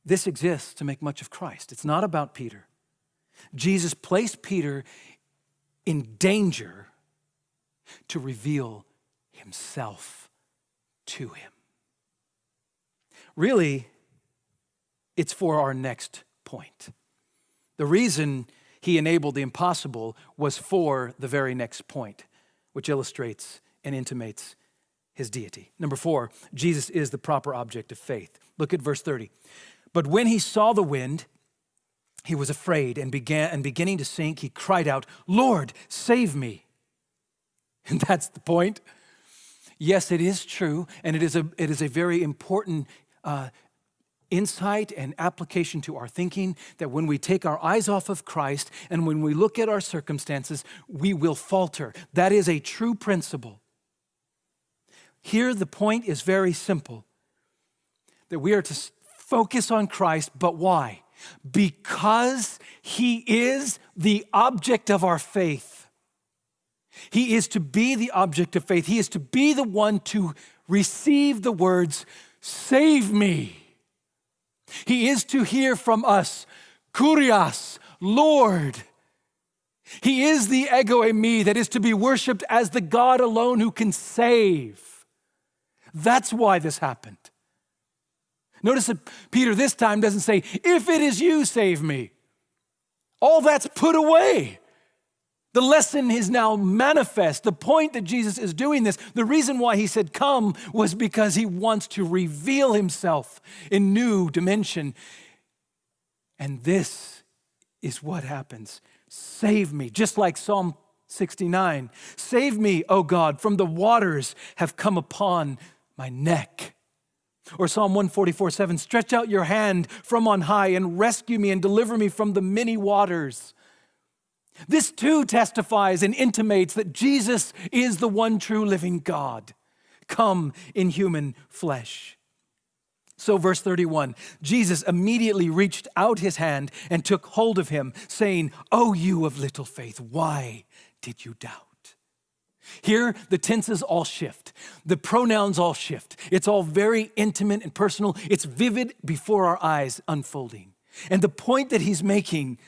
This exists to make much of Christ. It's not about Peter. Jesus placed Peter in danger to reveal himself to him. Really, it's for our next point. The reason he enabled the impossible was for the very next point, which illustrates and intimates his deity. Number 4, Jesus is the proper object of faith. Look at verse 30. But when he saw the wind, he was afraid and beginning to sink, he cried out, "Lord, save me." And that's the point. Yes, it is true, and it is a very important insight and application to our thinking that when we take our eyes off of Christ and when we look at our circumstances, we will falter. That is a true principle. Here, the point is very simple, that we are to focus on Christ, but why? Because he is the object of our faith. He is to be the object of faith. He is to be the one to receive the words, "Save me." He is to hear from us, "Kurios," Lord. He is the ego eimi that is to be worshiped as the God alone who can save. That's why this happened. Notice that Peter this time doesn't say, "If it is you, save me." All that's put away. The lesson is now manifest. The point that Jesus is doing this, the reason why he said come was because he wants to reveal himself in new dimension. And this is what happens. Save me, just like Psalm 69. Save me, O God, from the waters have come upon my neck. Or Psalm 144:7, stretch out your hand from on high and rescue me and deliver me from the many waters. This too testifies and intimates that Jesus is the one true living God. come in human flesh. So verse 31, Jesus immediately reached out his hand and took hold of him, saying, "O you of little faith, why did you doubt?" Here, the tenses all shift. The pronouns all shift. It's all very intimate and personal. It's vivid before our eyes unfolding. And the point that he's making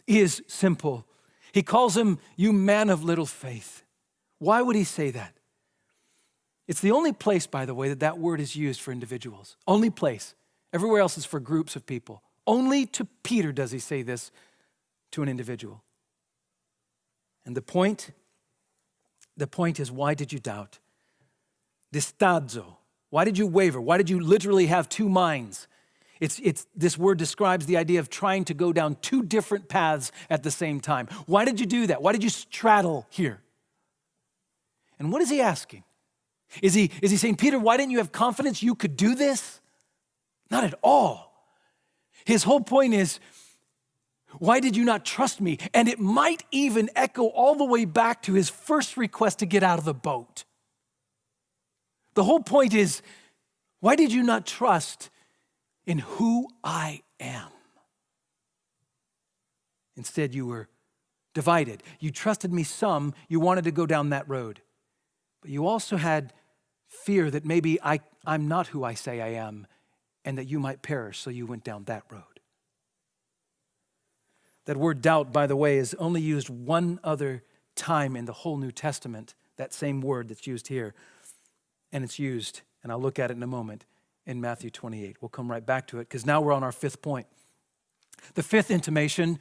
is simple. He calls him, "You man of little faith." Why would he say that? It's the only place, by the way, that that word is used for individuals. Only place. Everywhere else is for groups of people. Only to Peter does he say this to an individual. And the point is, why did you doubt? Distazo. Why did you waver? Why did you literally have two minds? This word describes the idea of trying to go down two different paths at the same time. Why did you do that? Why did you straddle here? And what is he asking? Is he saying, Peter, why didn't you have confidence you could do this? Not at all. His whole point is, why did you not trust me? And it might even echo all the way back to his first request to get out of the boat. The whole point is, why did you not trust in who I am? Instead, you were divided. You trusted me some, you wanted to go down that road. But you also had fear that maybe I'm not who I say I am and that you might perish, so you went down that road. That word doubt, by the way, is only used one other time in the whole New Testament, that same word that's used here. And it's used, and I'll look at it in a moment, in Matthew 28. We'll come right back to it, because now we're on our fifth point. The fifth intimation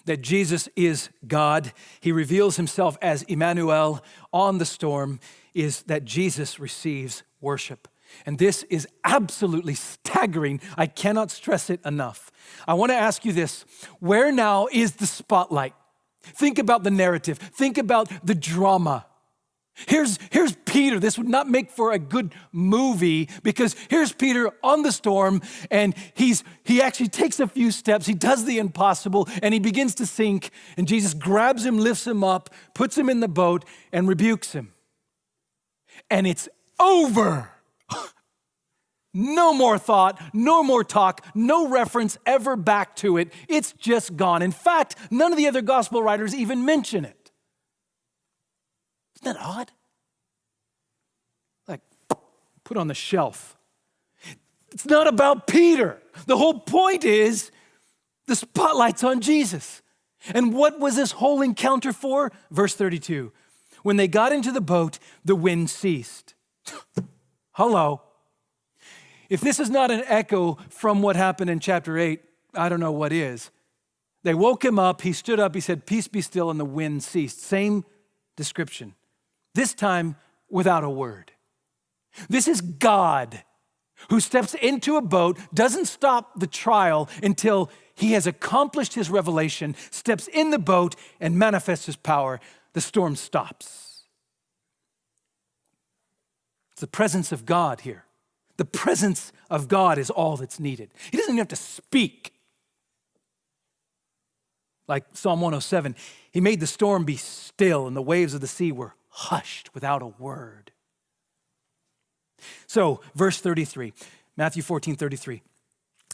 that Jesus is God, he reveals himself as Immanuel on the storm, is that Jesus receives worship. And this is absolutely staggering. I cannot stress it enough. I want to ask you this. Where now is the spotlight? Think about the narrative. Think about the drama. Here's Peter. This would not make for a good movie, because here's Peter on the storm, and he actually takes a few steps. He does the impossible, and he begins to sink, and Jesus grabs him, lifts him up, puts him in the boat, and rebukes him. And it's over. No more thought, no more talk, no reference ever back to it. It's just gone. In fact, none of the other gospel writers even mention it. Isn't that odd? Like, put on the shelf. It's not about Peter. The whole point is the spotlight's on Jesus. And what was this whole encounter for? Verse 32. When they got into the boat, the wind ceased. Hello. If this is not an echo from what happened in chapter 8, I don't know what is. They woke him up, he stood up, he said, "Peace be still," and the wind ceased. Same description. This time without a word. This is God who steps into a boat, doesn't stop the trial until he has accomplished his revelation, steps in the boat and manifests his power. The storm stops. It's the presence of God here. The presence of God is all that's needed. He doesn't even have to speak. Like Psalm 107, he made the storm be still and the waves of the sea were hushed without a word. So, verse 33, Matthew 14:33.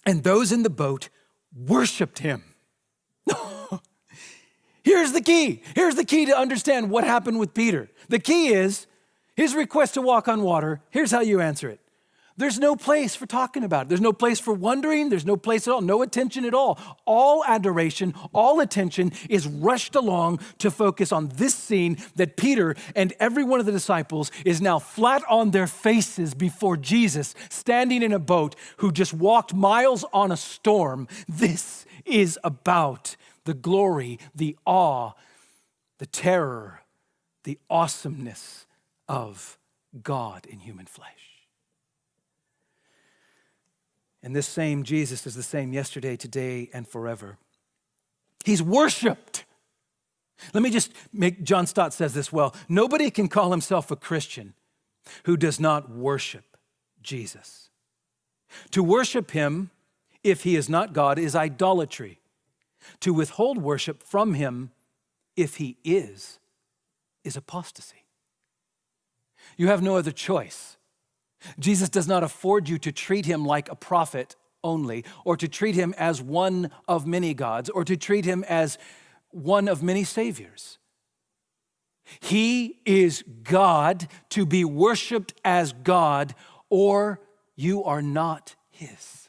And those in the boat worshiped him. Here's the key. Here's the key to understand what happened with Peter. The key is his request to walk on water. Here's how you answer it. There's no place for talking about it. There's no place for wondering. There's no place at all. No attention at all. All adoration, all attention is rushed along to focus on this scene that Peter and every one of the disciples is now flat on their faces before Jesus, standing in a boat who just walked miles on a storm. This is about the glory, the awe, the terror, the awesomeness of God in human flesh. And this same Jesus is the same yesterday, today, and forever. He's worshiped. Let me just John Stott says this well. Nobody can call himself a Christian who does not worship Jesus. To worship him, if he is not God, is idolatry. To withhold worship from him, if he is apostasy. You have no other choice Jesus does not afford you to treat him like a prophet only, or to treat him as one of many gods, or to treat him as one of many saviors. He is God to be worshiped as God, or you are not his.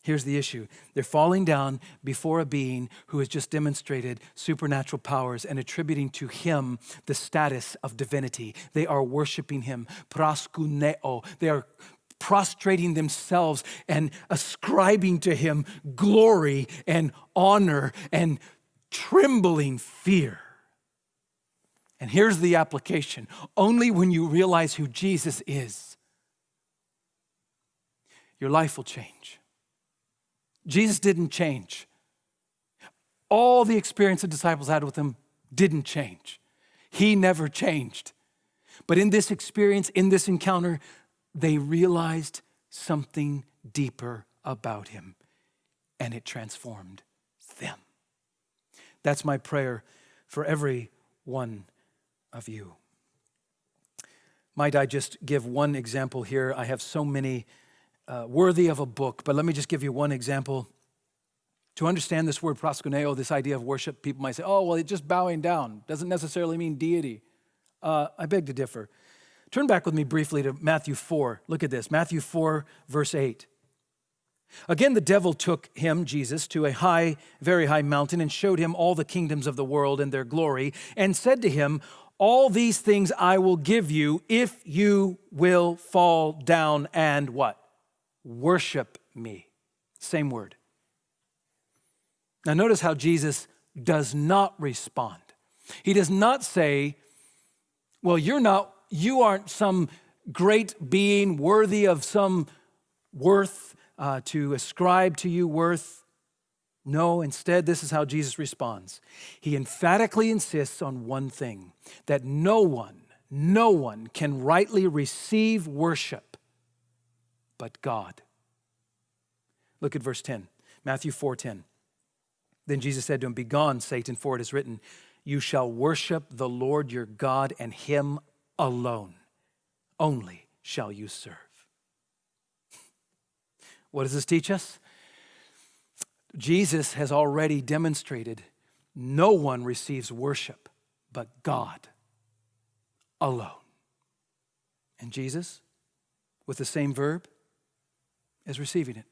Here's the issue. They're falling down before a being who has just demonstrated supernatural powers and attributing to him the status of divinity. They are worshiping him. Proskuneo. They are prostrating themselves and ascribing to him glory and honor and trembling fear. And here's the application. Only when you realize who Jesus is, your life will change. Jesus didn't change. All the experience the disciples had with him didn't change. He never changed. But in this experience, in this encounter, they realized something deeper about him, and it transformed them. That's my prayer for every one of you. Might I just give one example here? I have so many worthy of a book, but let me just give you one example. To understand this word proskuneo, this idea of worship, people might say, oh, well, it's just bowing down. Doesn't necessarily mean deity. I beg to differ. Turn back with me briefly to Matthew 4. Look at this, Matthew 4, verse 8. Again, the devil took him, Jesus, to a high, very high mountain and showed him all the kingdoms of the world and their glory and said to him, all these things I will give you if you will fall down and what? Worship me. Same word. Now notice how Jesus does not respond. He does not say, well, you aren't some great being worthy of some worth to ascribe to you worth. No, instead, this is how Jesus responds. He emphatically insists on one thing, that no one can rightly receive worship but God. Look at verse 10, Matthew 4:10. Then Jesus said to him, begone, Satan, for it is written, you shall worship the Lord your God, and him alone only shall you serve. What does this teach us? Jesus has already demonstrated no one receives worship but God alone. And Jesus, with the same verb, is receiving it.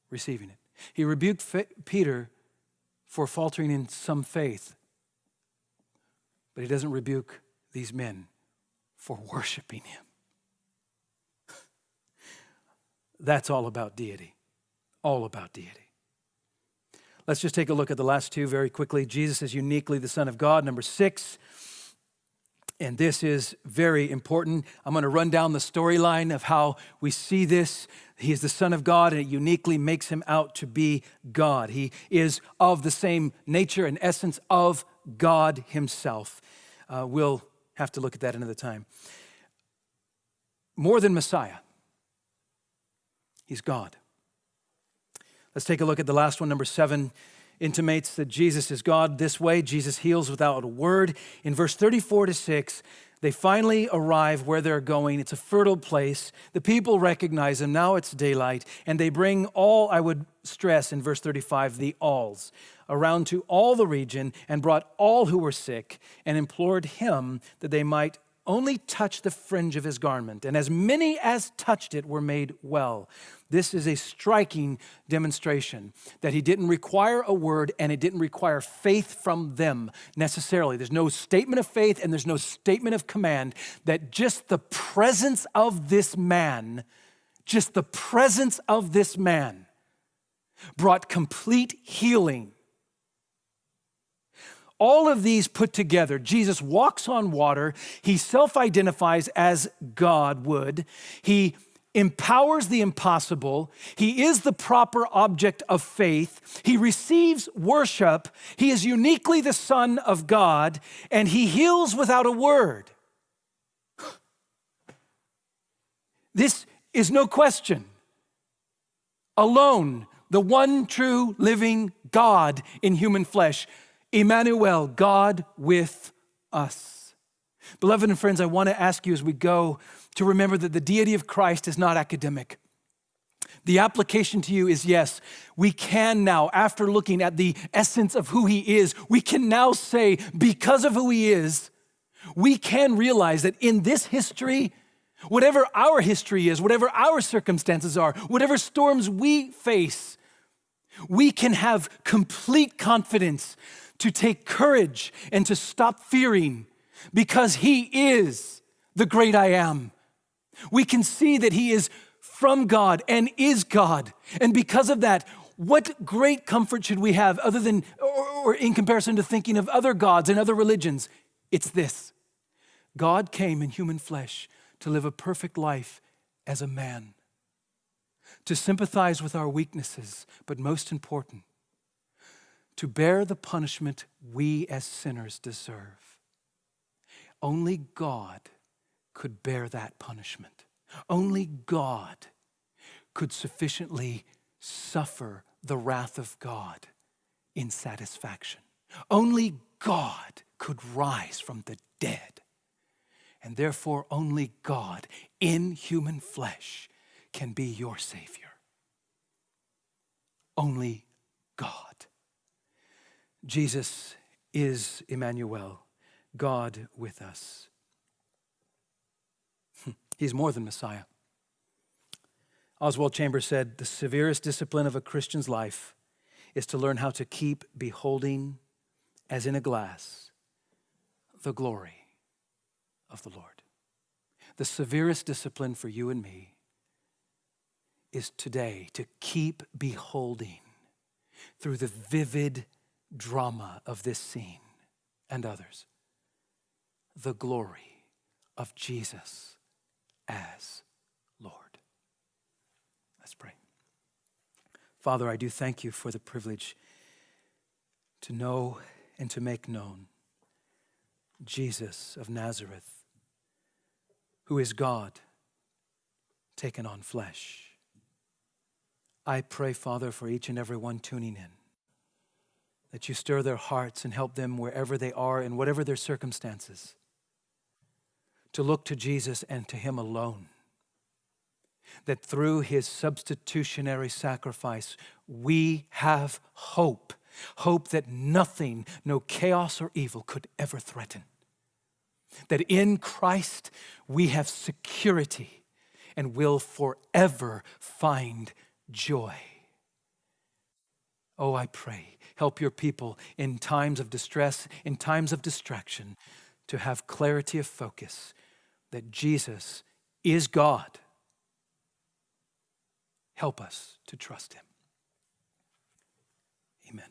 Receiving it. He rebuked Peter for faltering in some faith, but he doesn't rebuke these men for worshiping him. That's all about deity. All about deity. Let's just take a look at the last two very quickly. Jesus is uniquely the Son of God. Number 6. And this is very important. I'm going to run down the storyline of how we see this. He is the Son of God, and it uniquely makes him out to be God. He is of the same nature and essence of God himself. We'll have to look at that another time. More than Messiah, he's God. Let's take a look at the last one, number 7. Intimates that Jesus is God this way. Jesus heals without a word. In verse 34-6, they finally arrive where they're going. It's a fertile place. The people recognize him. Now it's daylight. And they bring all, I would stress in verse 35, the alls, around to all the region and brought all who were sick and implored him that they might only touch the fringe of his garment. And as many as touched it were made well. This is a striking demonstration that he didn't require a word and it didn't require faith from them necessarily. There's no statement of faith and there's no statement of command, that just the presence of this man, brought complete healing. All of these put together, Jesus walks on water. He self-identifies as God would. He empowers the impossible. He is the proper object of faith. He receives worship. He is uniquely the Son of God, and he heals without a word. This is no question. Alone, the one true living God in human flesh, Immanuel, God with us. Beloved and friends, I want to ask you as we go to remember that the deity of Christ is not academic. The application to you is, yes, we can now, after looking at the essence of who he is, we can now say, because of who he is, we can realize that in this history, whatever our history is, whatever our circumstances are, whatever storms we face, we can have complete confidence to take courage and to stop fearing because he is the great I am. We can see that he is from God and is God. And because of that, what great comfort should we have other than, or in comparison to thinking of other gods and other religions? It's this: God came in human flesh to live a perfect life as a man, to sympathize with our weaknesses, but most important, to bear the punishment we as sinners deserve. Only God could bear that punishment. Only God could sufficiently suffer the wrath of God in satisfaction. Only God could rise from the dead. And therefore, only God in human flesh can be your Savior. Only God. Jesus is Immanuel, God with us. He's more than Messiah. Oswald Chambers said, the severest discipline of a Christian's life is to learn how to keep beholding, as in a glass, the glory of the Lord. The severest discipline for you and me is today to keep beholding through the vivid drama of this scene and others, the glory of Jesus as Lord. Let's pray. Father, I do thank you for the privilege to know and to make known Jesus of Nazareth, who is God taken on flesh. I pray, Father, for each and every one tuning in, that you stir their hearts and help them wherever they are in whatever their circumstances, to look to Jesus and to him alone. That through his substitutionary sacrifice, we have hope. Hope that nothing, no chaos or evil could ever threaten. That in Christ we have security and will forever find joy. Oh, I pray, help your people in times of distress, in times of distraction, to have clarity of focus that Jesus is God. Help us to trust him. Amen.